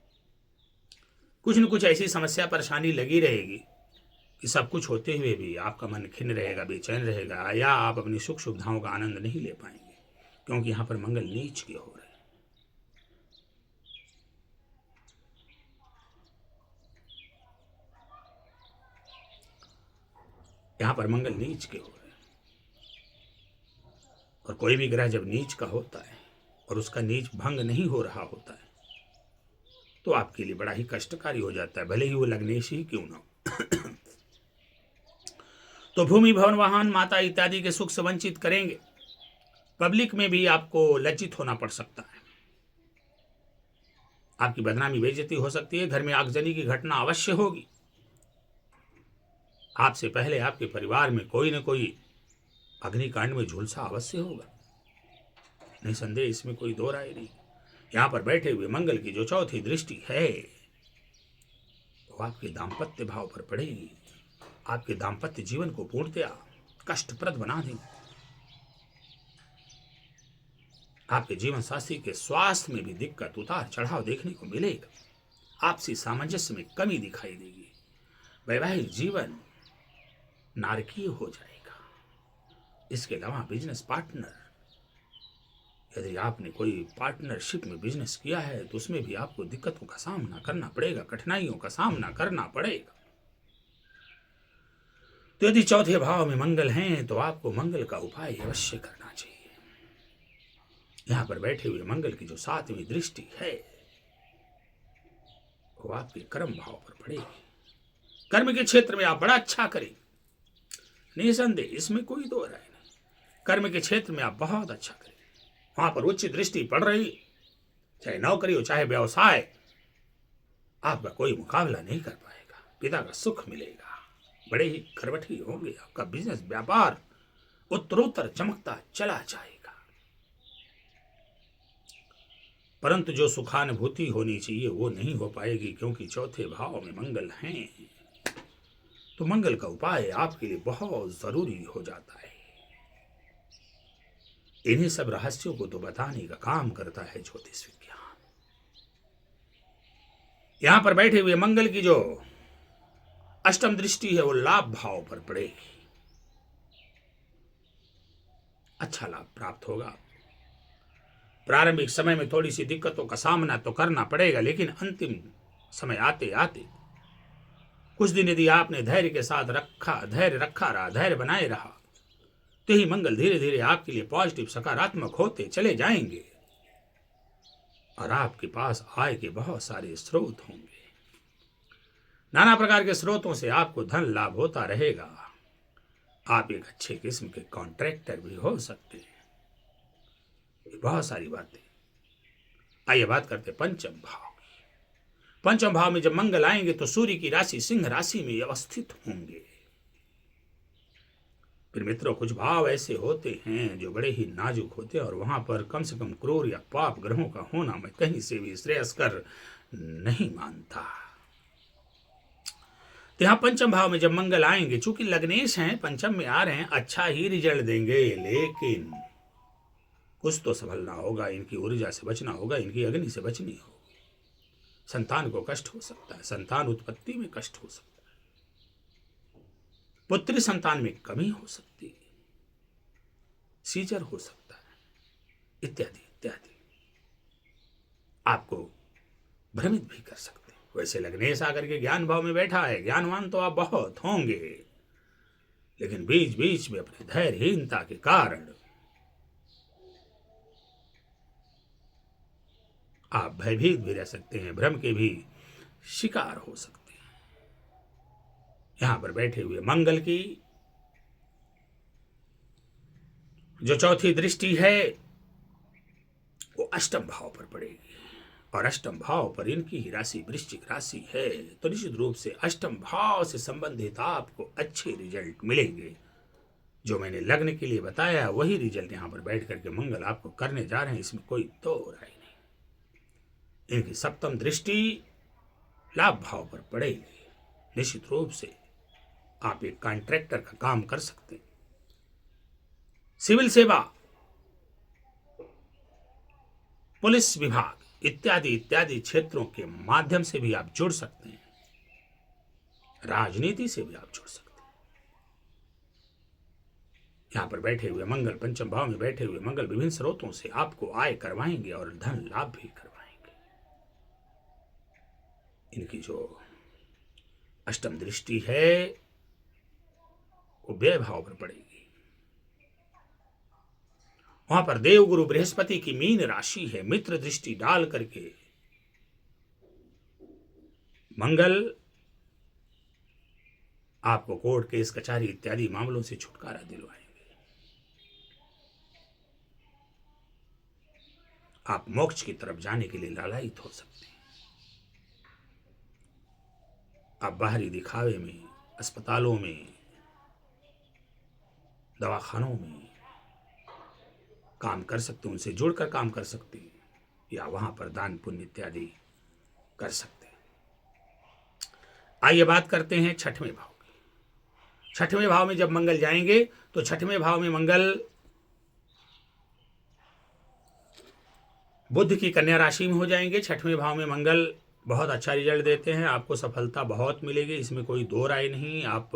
कुछ न कुछ ऐसी समस्या परेशानी लगी रहेगी कि सब कुछ होते हुए भी आपका मन खिन्न रहेगा, बेचैन रहेगा, या आप अपनी सुख सुविधाओं का आनंद नहीं ले पाएंगे, क्योंकि यहां पर मंगल नीच के हो रहे हैं। यहां पर मंगल नीच के हो गए, और कोई भी ग्रह जब नीच का होता है और उसका नीच भंग नहीं हो रहा होता है तो आपके लिए बड़ा ही कष्टकारी हो जाता है, भले ही वो लग्नेश ही क्यों ना हो। तो भूमि, भवन, वाहन, माता इत्यादि के सुख से वंचित करेंगे। पब्लिक में भी आपको लज्जित होना पड़ सकता है, आपकी बदनामी, बेइज्जती हो सकती है। घर में आगजनी की घटना अवश्य होगी। आपसे पहले आपके परिवार में कोई न कोई अग्निकांड में झुलसा अवश्य होगा, निसंदेह, इसमें कोई दो राय नहीं। यहां पर बैठे हुए मंगल की जो चौथी दृष्टि है वो आपके दाम्पत्य भाव पर पड़ेगी, आपके दाम्पत्य जीवन को पूर्णतया कष्टप्रद बना देंगे। आपके जीवन साथी के स्वास्थ्य में भी दिक्कत, उतार चढ़ाव देखने को मिलेगा, आपसी सामंजस्य में कमी दिखाई देगी, वैवाहिक जीवन नारकीय हो जाएगा। इसके अलावा बिजनेस पार्टनर, यदि आपने कोई पार्टनरशिप में बिजनेस किया है तो उसमें भी आपको दिक्कतों का सामना करना पड़ेगा, कठिनाइयों का सामना करना पड़ेगा। तो यदि चौथे भाव में मंगल हैं तो आपको मंगल का उपाय अवश्य करना चाहिए। यहां पर बैठे हुए मंगल की जो सातवीं दृष्टि है वो आपके कर्म भाव पर पड़ेगी। कर्म के क्षेत्र में आप बड़ा अच्छा करें, निसंदेह, इसमें कोई दो राय नहीं। कर्म के क्षेत्र में आप बहुत अच्छा करें, वहां पर उच्च दृष्टि पड़ रही, चाहे नौकरी हो चाहे व्यवसाय, आपका कोई मुकाबला नहीं कर पाएगा। पिता का सुख मिलेगा, बड़े ही खरबठी होंगे, आपका बिजनेस व्यापार उत्तरोत्तर चमकता चला जाएगा। परंतु जो सुखानुभूति होनी चाहिए वो नहीं हो पाएगी, क्योंकि चौथे भाव में मंगल हैं। तो मंगल का उपाय आपके लिए बहुत जरूरी हो जाता है। इन्हीं सब रहस्यों को तो बताने का काम करता है ज्योतिष विज्ञान। यहां पर बैठे हुए मंगल की जो अष्टम दृष्टि है वो लाभ भाव पर पड़ेगी, अच्छा लाभ प्राप्त होगा। प्रारंभिक समय में थोड़ी सी दिक्कतों का सामना तो करना पड़ेगा, लेकिन अंतिम समय आते आते कुछ दिन यदि आपने धैर्य के साथ धैर्य रखा रहा, धैर्य बनाए रहा, तो ही मंगल धीरे धीरे आपके लिए पॉजिटिव, सकारात्मक होते चले जाएंगे और आपके पास आय के बहुत सारे स्रोत होंगे। नाना प्रकार के स्रोतों से आपको धन लाभ होता रहेगा। आप एक अच्छे किस्म के कॉन्ट्रैक्टर भी हो सकते हैं। बहुत सारी बातें। आइए बात करते पंचम भाव की। पंचम भाव में जब मंगल आएंगे तो सूर्य की राशि सिंह राशि में अवस्थित होंगे। फिर मित्रों, कुछ भाव ऐसे होते हैं जो बड़े ही नाजुक होते हैं और वहां पर कम से कम क्रूर या पाप ग्रहों का होना मैं कहीं से भी श्रेयस्कर नहीं मानता। तो यहां पंचम भाव में जब मंगल आएंगे, चूंकि लग्नेश हैं, पंचम में आ रहे हैं, अच्छा ही रिजल्ट देंगे, लेकिन कुछ तो संभलना होगा, इनकी ऊर्जा से बचना होगा, इनकी अग्नि से बचनी होगी। संतान को कष्ट हो सकता है, संतान उत्पत्ति में कष्ट हो सकता है, पुत्री संतान में कमी हो सकती है, सीजर हो सकता है, इत्यादि इत्यादि। आपको भ्रमित भी कर सकते हैं। वैसे लग्नेश आकर के ज्ञान भाव में बैठा है, ज्ञानवान तो आप बहुत होंगे, लेकिन बीच बीच में अपनी धैर्यहीनता के कारण आप भयभीत भी रह सकते हैं, भ्रम के भी शिकार हो सकते हैं। यहां पर बैठे हुए मंगल की जो चौथी दृष्टि है वो अष्टम भाव पर पड़ेगी, और अष्टम भाव पर इनकी ही राशि वृश्चिक राशि है। तो निश्चित रूप से अष्टम भाव से संबंधित आपको अच्छे रिजल्ट मिलेंगे। जो मैंने लग्न के लिए बताया वही रिजल्ट यहां पर बैठ करके मंगल आपको करने जा रहे हैं, इसमें कोई दो राय नहीं। इनकी सप्तम दृष्टि लाभ भाव पर पड़ेगी। निश्चित रूप से आप एक कॉन्ट्रैक्टर का काम कर सकते हैं, सिविल सेवा, पुलिस विभाग इत्यादि इत्यादि क्षेत्रों के माध्यम से भी आप जुड़ सकते हैं, राजनीति से भी आप जुड़ सकते हैं। यहां पर बैठे हुए मंगल, पंचम भाव में बैठे हुए मंगल विभिन्न स्रोतों से आपको आय करवाएंगे और धन लाभ भी करवाएंगे। इनकी जो अष्टम दृष्टि है वो व्यय भाव पर पड़ेगी। वहां पर देवगुरु बृहस्पति की मीन राशि है, मित्र दृष्टि डाल करके मंगल आपको कोर्ट केस कचहरी इत्यादि मामलों से छुटकारा दिलवाएंगे। आप मोक्ष की तरफ जाने के लिए लालायित हो सकते हैं। आप बाहरी दिखावे में, अस्पतालों में, दवाखानों में काम कर सकते हैं, उनसे जुड़कर काम कर सकते हैं, या वहां पर दान पुण्य इत्यादि कर सकते हैं। आइए बात करते हैं छठवें भाव की। छठवें भाव में जब मंगल जाएंगे तो छठवें भाव में मंगल बुध की कन्या राशि में हो जाएंगे। छठवें भाव में मंगल बहुत अच्छा रिजल्ट देते हैं, आपको सफलता बहुत मिलेगी, इसमें कोई दो राय नहीं। आप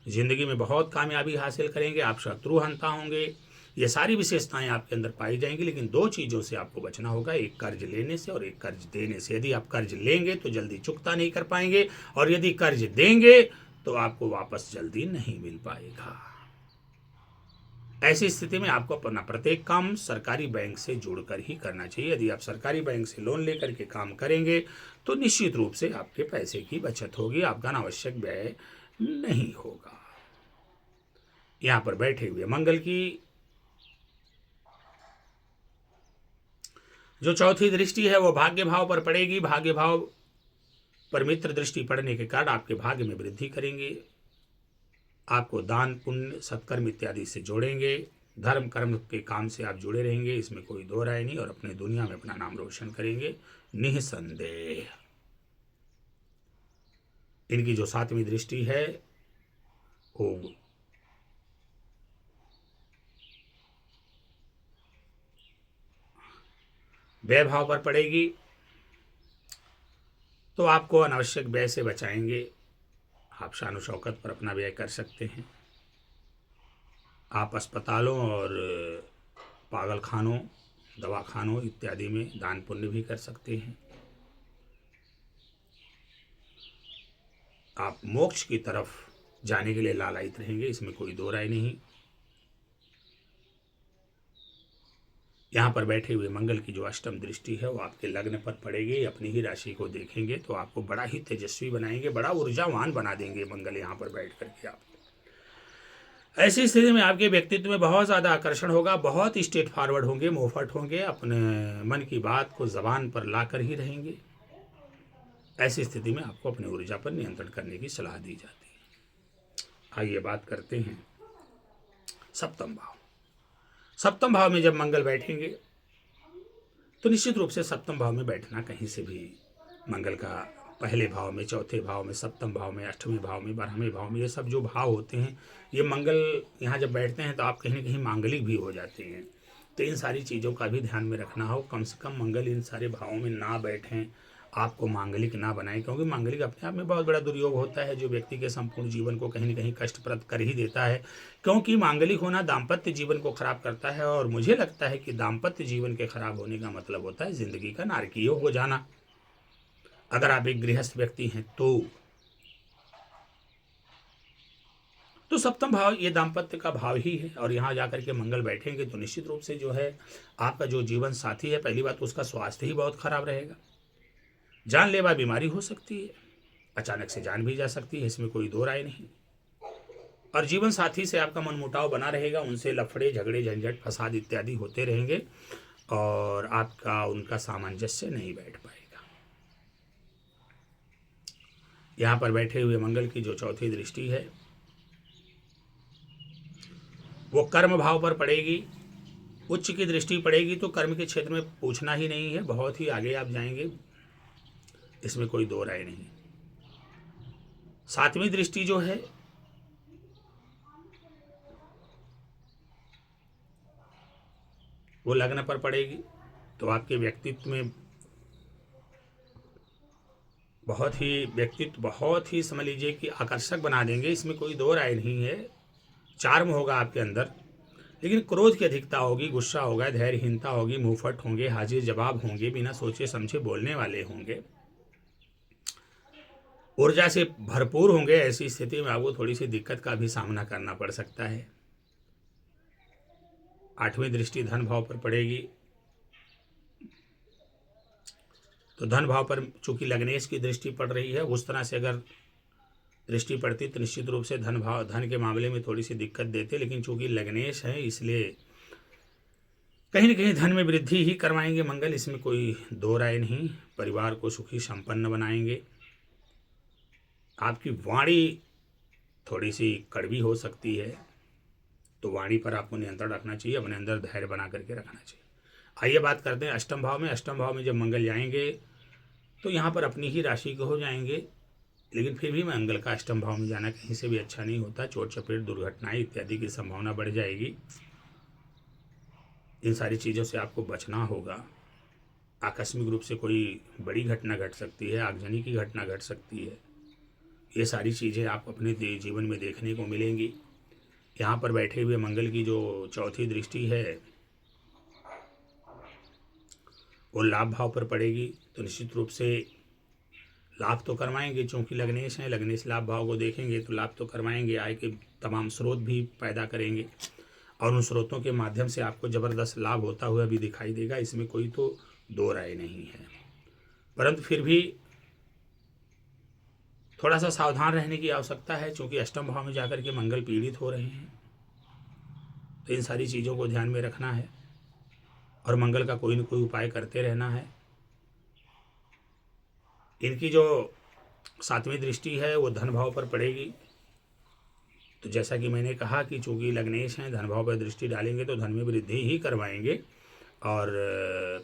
जिंदगी में बहुत कामयाबी हासिल करेंगे, आप शत्रु हंता होंगे, ये सारी विशेषताएं आपके अंदर पाई जाएंगी। लेकिन दो चीज़ों से आपको बचना होगा, एक कर्ज लेने से और एक कर्ज देने से। यदि आप कर्ज लेंगे तो जल्दी चुकता नहीं कर पाएंगे, और यदि कर्ज देंगे तो आपको वापस जल्दी नहीं मिल पाएगा। ऐसी स्थिति में आपको अपना प्रत्येक काम सरकारी बैंक से जुड़कर ही करना चाहिए। यदि आप सरकारी बैंक से लोन लेकर के काम करेंगे तो निश्चित रूप से आपके पैसे की बचत होगी, आपका अनावश्यक व्यय नहीं होगा। यहां पर बैठे हुए मंगल की जो चौथी दृष्टि है वो भाग्य भाव पर पड़ेगी। भाग्य भाव पर मित्र दृष्टि पड़ने के कारण आपके भाग्य में वृद्धि करेंगे, आपको दान पुण्य सत्कर्म इत्यादि से जोड़ेंगे, धर्म कर्म के काम से आप जुड़े रहेंगे, इसमें कोई दो राय नहीं, और अपने दुनिया में अपना नाम रोशन करेंगे निःसंदेह। इनकी जो सातवीं दृष्टि है वो व्यय भाव पर पड़ेगी, तो आपको अनावश्यक व्यय से बचाएंगे। आप शान शौकत पर अपना व्यय कर सकते हैं, आप अस्पतालों और पागलखानों, दवाखानों इत्यादि में दान पुण्य भी कर सकते हैं। आप मोक्ष की तरफ जाने के लिए लालायित रहेंगे, इसमें कोई दो राय नहीं। यहाँ पर बैठे हुए मंगल की जो अष्टम दृष्टि है वो आपके लग्न पर पड़ेगी। अपनी ही राशि को देखेंगे तो आपको बड़ा ही तेजस्वी बनाएंगे, बड़ा ऊर्जावान बना देंगे मंगल यहाँ पर बैठ करके आपको। ऐसी स्थिति में आपके व्यक्तित्व में बहुत ज़्यादा आकर्षण होगा, बहुत स्ट्रेट फॉरवर्ड होंगे, मुंहफट होंगे, अपने मन की बात को जबान पर ला कर ही रहेंगे। ऐसी स्थिति में आपको अपनी ऊर्जा पर नियंत्रण करने की सलाह दी जाती है। आइए बात करते हैं सप्तम भाव। सप्तम भाव में जब मंगल बैठेंगे तो निश्चित रूप से सप्तम भाव में बैठना कहीं से भी मंगल का पहले भाव में, चौथे भाव में, सप्तम भाव में, अष्टवें भाव में, 12वें भाव में, ये सब जो भाव होते हैं, ये मंगल यहाँ जब बैठते हैं तो आप कहीं ना कहीं मांगलिक भी हो जाते हैं। तो इन सारी चीज़ों का भी ध्यान में रखना हो, कम से कम मंगल इन सारे भावों में ना बैठें, आपको मांगलिक ना बनाएं, क्योंकि मांगलिक अपने आप में बहुत बड़ा दुर्योग होता है जो व्यक्ति के संपूर्ण जीवन को कहीं न कहीं कष्टप्रद कर ही देता है। क्योंकि मांगलिक होना दाम्पत्य जीवन को खराब करता है, और मुझे लगता है कि दाम्पत्य जीवन के खराब होने का मतलब होता है जिंदगी का नारकीय हो जाना। अगर आप एक गृहस्थ व्यक्ति हैं तो सप्तम भाव ये दाम्पत्य का भाव ही है, और यहाँ जाकर के मंगल बैठेंगे तो निश्चित रूप से जो है आपका जो जीवन साथी है, पहली बात तो उसका स्वास्थ्य ही बहुत खराब रहेगा, जानलेवा बीमारी हो सकती है, अचानक से जान भी जा सकती है, इसमें कोई दो राय नहीं। और जीवन साथी से आपका मनमुटाव बना रहेगा, उनसे लफड़े झगड़े झंझट फसाद इत्यादि होते रहेंगे, और आपका उनका सामंजस्य नहीं बैठ पाएगा। यहाँ पर बैठे हुए मंगल की जो चौथी दृष्टि है वो कर्म भाव पर पड़ेगी। उच्च की दृष्टि पड़ेगी तो कर्म के क्षेत्र में पूछना ही नहीं है, बहुत ही आगे आप जाएंगे, इसमें कोई दो राय नहीं। सातवीं दृष्टि जो है वो लग्न पर पड़ेगी, तो आपके व्यक्तित्व में व्यक्तित्व बहुत ही समझ लीजिए कि आकर्षक बना देंगे, इसमें कोई दो राय नहीं है। चार्म होगा आपके अंदर, लेकिन क्रोध की अधिकता होगी, गुस्सा होगा, धैर्यहीनता होगी, मुंहफट होंगे, हाजिर जवाब होंगे, बिना सोचे समझे बोलने वाले होंगे। ऊर्जा से भरपूर होंगे। ऐसी स्थिति में आपको थोड़ी सी दिक्कत का भी सामना करना पड़ सकता है। 8वीं दृष्टि धन भाव पर पड़ेगी, तो धन भाव पर चूंकि लग्नेश की दृष्टि पड़ रही है, उस तरह से अगर दृष्टि पड़ती तो निश्चित रूप से धन के मामले में थोड़ी सी दिक्कत देते, लेकिन चूंकि लग्नेश है इसलिए कहीं न कहीं धन में वृद्धि ही करवाएंगे मंगल, इसमें कोई दो राय नहीं। परिवार को सुखी संपन्न बनाएंगे। आपकी वाणी थोड़ी सी कड़वी हो सकती है, तो वाणी पर आपको नियंत्रण रखना चाहिए, अपने अंदर धैर्य बना करके रखना चाहिए। आइए बात करते हैं अष्टम भाव में। अष्टम भाव में जब मंगल जाएंगे तो यहाँ पर अपनी ही राशि के हो जाएंगे, लेकिन फिर भी मंगल का अष्टम भाव में जाना कहीं से भी अच्छा नहीं होता। चोट चपेट, दुर्घटनाएं इत्यादि की संभावना बढ़ जाएगी। इन सारी चीज़ों से आपको बचना होगा। आकस्मिक रूप से कोई बड़ी घटना घट सकती है, आगजनी की घटना घट सकती है। ये सारी चीज़ें आप अपने जीवन में देखने को मिलेंगी। यहाँ पर बैठे हुए मंगल की जो चौथी दृष्टि है वो लाभ भाव पर पड़ेगी, तो निश्चित रूप से लाभ तो करवाएंगे। चूँकि लग्नेश हैं, लग्नेश लाभ भाव को देखेंगे तो लाभ तो करवाएंगे। आय के तमाम स्रोत भी पैदा करेंगे और उन स्रोतों के माध्यम से आपको ज़बरदस्त लाभ होता हुआ भी दिखाई देगा। इसमें कोई तो दो राय नहीं है, परंतु फिर भी थोड़ा सा सावधान रहने की आवश्यकता है, क्योंकि अष्टम भाव में जाकर के मंगल पीड़ित हो रहे हैं। तो इन सारी चीज़ों को ध्यान में रखना है और मंगल का कोई न कोई उपाय करते रहना है। इनकी जो 7वीं दृष्टि है वो धन भाव पर पड़ेगी, तो जैसा कि मैंने कहा कि चूँकि लग्नेश हैं, धन भाव पर दृष्टि डालेंगे तो धन में वृद्धि ही करवाएंगे और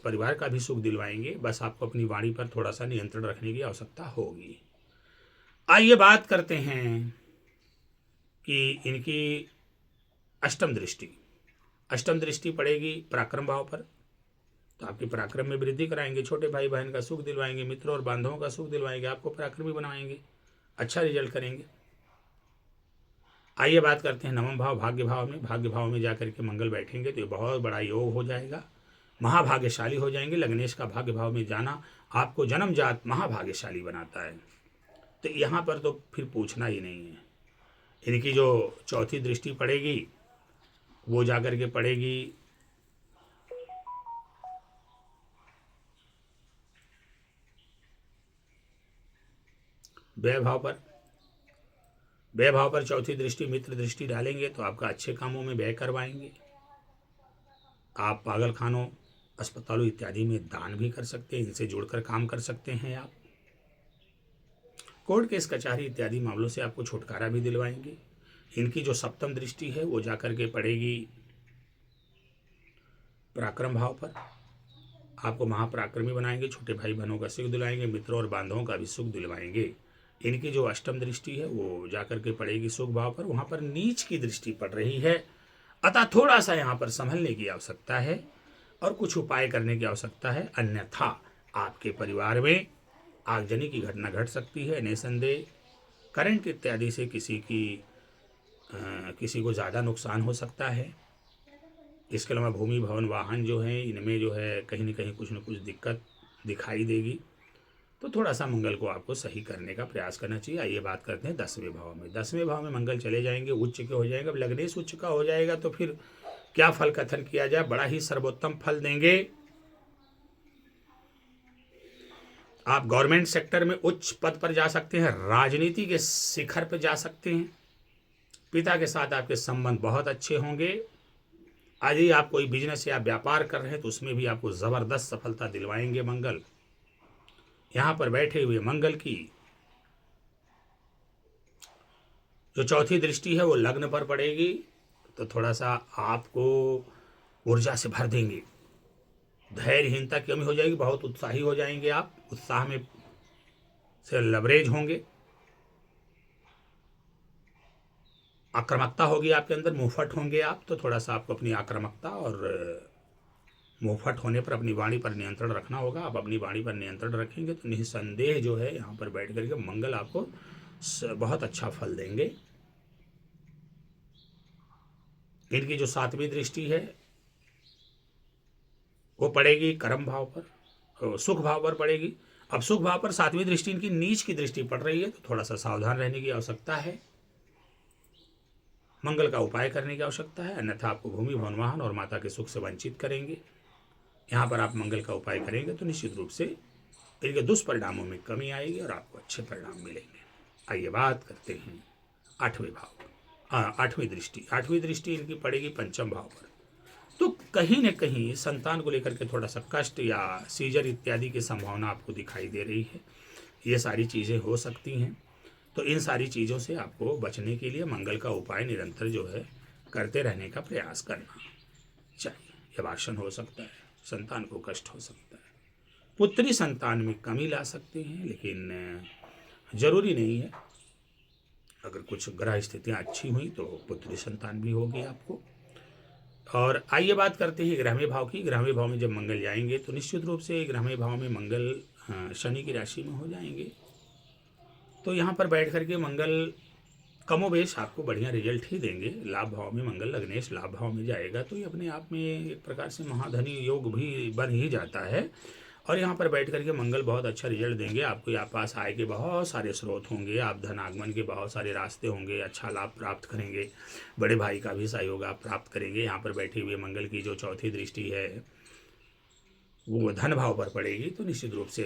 परिवार का भी सुख दिलवाएंगे। बस आपको अपनी वाणी पर थोड़ा सा नियंत्रण रखने की आवश्यकता होगी। आइए बात करते हैं कि इनकी अष्टम दृष्टि पड़ेगी पराक्रम भाव पर, तो आपके पराक्रम में वृद्धि कराएंगे। छोटे भाई बहन का सुख दिलवाएंगे, मित्रों और बांधवों का सुख दिलवाएंगे, आपको पराक्रमी बनाएंगे, अच्छा रिजल्ट करेंगे। आइए बात करते हैं नवम भाव भाग्य भाव में। भाग्य भाव में जाकर के मंगल बैठेंगे तो ये बहुत बड़ा योग हो जाएगा, महाभाग्यशाली हो जाएंगे। लग्नेश का भाग्य भाव में जाना आपको जन्मजात महाभाग्यशाली बनाता है, तो यहाँ पर तो फिर पूछना ही नहीं है। इनकी जो चौथी दृष्टि पड़ेगी वो जाकर के पड़ेगी व्यय भाव पर। व्यय भाव पर चौथी दृष्टि मित्र दृष्टि डालेंगे तो आपका अच्छे कामों में व्यय करवाएंगे। आप पागल खानों, अस्पतालों इत्यादि में दान भी कर सकते हैं, इनसे जुड़कर काम कर सकते हैं। आप कोर्ट केस कचहरी इत्यादि मामलों से आपको छुटकारा भी दिलवाएंगे। इनकी जो सप्तम दृष्टि है वो जाकर के पड़ेगी पराक्रम भाव पर, आपको महापराक्रमी बनाएंगे, छोटे भाई बहनों का सुख दिलाएंगे, मित्रों और बांधवों का भी सुख दिलवाएंगे। इनकी जो अष्टम दृष्टि है वो जाकर के पड़ेगी सुख भाव पर, वहाँ पर नीच की दृष्टि पड़ रही है, अतः थोड़ा सा यहाँ पर संभलने की आवश्यकता है और कुछ उपाय करने की आवश्यकता है, अन्यथा आपके परिवार में आगजनी की घटना घट सकती है। निसंदेह करंट इत्यादि से किसी को ज़्यादा नुकसान हो सकता है। इसके अलावा भूमि भवन वाहन जो हैं इनमें जो है कहीं न कहीं कुछ न कुछ दिक्कत दिखाई देगी, तो थोड़ा सा मंगल को आपको सही करने का प्रयास करना चाहिए। आइए बात करते हैं 10वें भाव में। 10वें भाव में मंगल चले जाएंगे, उच्च के हो जाएंगे। अब लग्नेश उच्च का हो जाएगा तो फिर क्या फल कथन किया जाए, बड़ा ही सर्वोत्तम फल देंगे। आप गवर्नमेंट सेक्टर में उच्च पद पर जा सकते हैं, राजनीति के शिखर पर जा सकते हैं, पिता के साथ आपके संबंध बहुत अच्छे होंगे। यदि आप कोई बिजनेस या व्यापार कर रहे हैं तो उसमें भी आपको ज़बरदस्त सफलता दिलवाएंगे मंगल। यहाँ पर बैठे हुए मंगल की जो चौथी दृष्टि है वो लग्न पर पड़ेगी, तो थोड़ा सा आपको ऊर्जा से भर देंगे, धैर्यहीनता की कमी हो जाएगी, बहुत उत्साही हो जाएंगे आप, उत्साह में से लवरेज होंगे, आक्रामकता होगी आपके अंदर, मुंहफट होंगे आप, तो थोड़ा सा आपको अपनी आक्रामकता और मुंहफट होने पर अपनी वाणी पर नियंत्रण रखना होगा। आप अपनी वाणी पर नियंत्रण रखेंगे तो निस्संदेह जो है यहाँ पर बैठ करके मंगल आपको बहुत अच्छा फल देंगे। इनकी जो 7वीं दृष्टि है वो पड़ेगी कर्म भाव पर, सुख भाव पर पड़ेगी। अब सुख भाव पर 7वीं दृष्टि इनकी नीच की दृष्टि पड़ रही है, तो थोड़ा सा सावधान रहने की आवश्यकता है, मंगल का उपाय करने की आवश्यकता है, अन्यथा आपको भूमि भवन वाहन और माता के सुख से वंचित करेंगे। यहाँ पर आप मंगल का उपाय करेंगे तो निश्चित रूप से इनके दुष्परिणामों में कमी आएगी और आपको अच्छे परिणाम मिलेंगे। आइए बात करते हैं 8वें भाव, 8वीं दृष्टि इनकी पड़ेगी पंचम भाव पर। तो कहीं न कहीं संतान को लेकर के थोड़ा सा कष्ट या सीजर इत्यादि की संभावना आपको दिखाई दे रही है। ये सारी चीज़ें हो सकती हैं, तो इन सारी चीज़ों से आपको बचने के लिए मंगल का उपाय निरंतर जो है करते रहने का प्रयास करना चाहिए। यवाशन हो सकता है, संतान को कष्ट हो सकता है, पुत्री संतान में कमी ला सकते हैं, लेकिन जरूरी नहीं है। अगर कुछ ग्रह स्थितियाँ अच्छी हुई तो पुत्री संतान भी होगी आपको। और आइए बात करते हैं 11वें भाव की। 11वें भाव में जब मंगल जाएंगे तो निश्चित रूप से 11वें भाव में मंगल शनि की राशि में हो जाएंगे, तो यहाँ पर बैठ करके मंगल कमोबेश आपको बढ़िया रिजल्ट ही देंगे। लाभ भाव में मंगल लग्नेश लाभ भाव में जाएगा, तो ये अपने आप में एक प्रकार से महाधनी योग भी बन ही जाता है। और यहाँ पर बैठ करके मंगल बहुत अच्छा रिजल्ट देंगे आपको। यहाँ पास आय के बहुत सारे स्रोत होंगे, आप धन आगमन के बहुत सारे रास्ते होंगे, अच्छा लाभ प्राप्त करेंगे, बड़े भाई का भी सहयोग आप प्राप्त करेंगे। यहाँ पर बैठे हुए मंगल की जो चौथी दृष्टि है वो धन भाव पर पड़ेगी, तो निश्चित रूप से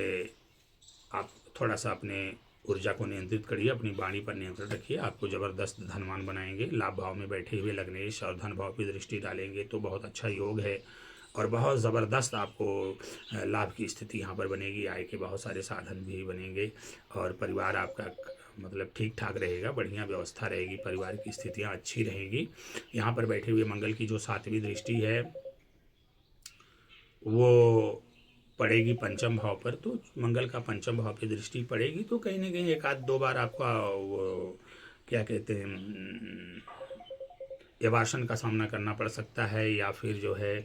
आप थोड़ा सा अपने ऊर्जा को नियंत्रित करिए, अपनी वाणी पर नियंत्रण रखिए, आपको ज़बरदस्त धनवान बनाएंगे। लाभ भाव में बैठे हुए लग्नेश और धन भाव की दृष्टि डालेंगे तो बहुत अच्छा योग है और बहुत ज़बरदस्त आपको लाभ की स्थिति यहाँ पर बनेगी। आय के बहुत सारे साधन भी बनेंगे और परिवार आपका मतलब ठीक ठाक रहेगा, बढ़िया व्यवस्था रहेगी, परिवार की स्थितियाँ अच्छी रहेंगी। यहाँ पर बैठे हुए मंगल की जो 7वीं दृष्टि है वो पड़ेगी पंचम भाव पर, तो मंगल का पंचम भाव की दृष्टि पड़ेगी तो कहीं ना कहीं एक आध दो बार आपका वो क्या कहते हैं यवासन का सामना करना पड़ सकता है, या फिर जो है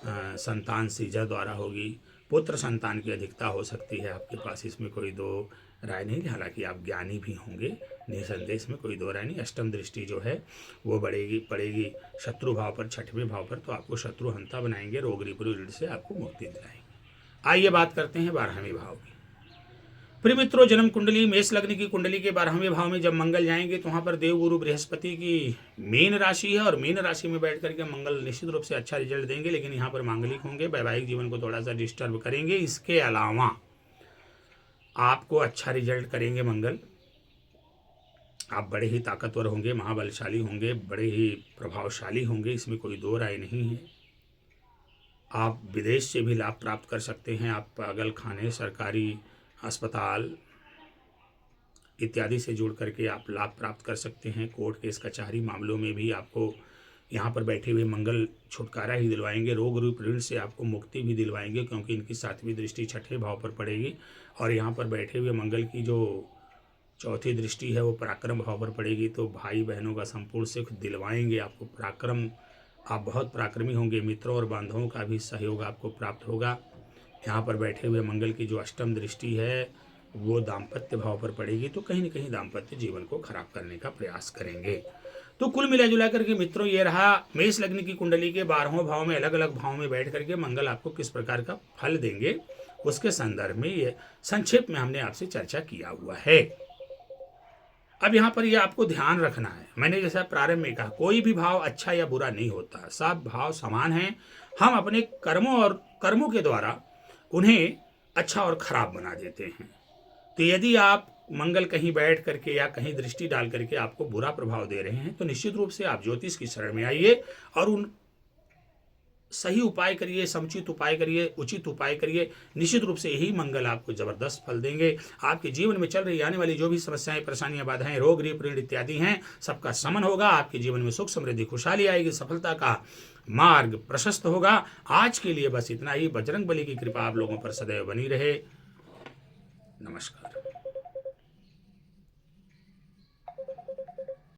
संतान सीजर द्वारा होगी, पुत्र संतान की अधिकता हो सकती है आपके पास, इसमें कोई दो राय नहीं। हालांकि आप ज्ञानी भी होंगे, निसंदेह में कोई दो राय नहीं। अष्टम दृष्टि जो है वो पड़ेगी शत्रु भाव पर, 6वें भाव पर, तो आपको शत्रुहंता बनाएंगे, रोग रिपुरी ऋण से आपको मुक्ति दिलाएंगे। आइए बात करते हैं 12वें भाव की। प्रिय मित्रों, जन्म कुंडली मेष लग्न की कुंडली के 12वें भाव में जब मंगल जाएंगे तो वहाँ पर देवगुरु बृहस्पति की मीन राशि है और मीन राशि में बैठ करके मंगल निश्चित रूप से अच्छा रिजल्ट देंगे, लेकिन यहाँ पर मांगलिक होंगे, वैवाहिक जीवन को थोड़ा सा डिस्टर्ब करेंगे। इसके अलावा आपको अच्छा रिजल्ट करेंगे मंगल, आप बड़े ही ताकतवर होंगे, महाबलशाली होंगे, बड़े ही प्रभावशाली होंगे, इसमें कोई दो राय नहीं है। आप विदेश से भी लाभ प्राप्त कर सकते हैं, आप पागल खाने, सरकारी अस्पताल इत्यादि से जुड़ करके आप लाभ प्राप्त कर सकते हैं। कोर्ट केस कचहरी मामलों में भी आपको यहाँ पर बैठे हुए मंगल छुटकारा ही दिलवाएंगे, रोग रूप ऋण से आपको मुक्ति भी दिलवाएंगे, क्योंकि इनकी 7वीं दृष्टि 6ठे भाव पर पड़ेगी और यहाँ पर बैठे हुए मंगल की जो चौथी दृष्टि है वो पराक्रम भाव पर पड़ेगी, तो भाई बहनों का संपूर्ण सुख दिलवाएंगे आपको। पराक्रम, आप बहुत पराक्रमी होंगे, मित्रों और बांधवों का भी सहयोग आपको प्राप्त होगा। यहाँ पर बैठे हुए मंगल की जो अष्टम दृष्टि है वो दाम्पत्य भाव पर पड़ेगी, तो कहीं न कहीं दाम्पत्य जीवन को खराब करने का प्रयास करेंगे। तो कुल मिला जुला करके मित्रों ये रहा मेष लग्न की कुंडली के 12वें भाव में अलग अलग भाव में बैठ करके मंगल आपको किस प्रकार का फल देंगे, उसके संदर्भ में ये संक्षेप में हमने आपसे चर्चा किया हुआ है। अब यहाँ पर ये आपको ध्यान रखना है, मैंने जैसा प्रारंभ में कहा, कोई भी भाव अच्छा या बुरा नहीं होता, सब भाव समान हैं। हम अपने कर्मों के द्वारा उन्हें अच्छा और खराब बना देते हैं। तो यदि आप मंगल कहीं बैठ करके या कहीं दृष्टि डाल करके आपको बुरा प्रभाव दे रहे हैं तो निश्चित रूप से आप ज्योतिष की शरण में आइए और उन सही उपाय करिए, समुचित उपाय करिए, उचित उपाय करिए। निश्चित रूप से यही मंगल आपको जबरदस्त फल देंगे। आपके जीवन में चल रही आने वाली जो भी समस्याएं, परेशानियां, बाधाएं, रोग ऋण इत्यादि हैं, सबका शमन होगा। आपके जीवन में सुख समृद्धि खुशहाली आएगी, सफलता का मार्ग प्रशस्त होगा। आज के लिए बस इतना ही। बजरंग बली की कृपा आप लोगों पर सदैव बनी रहे। नमस्कार।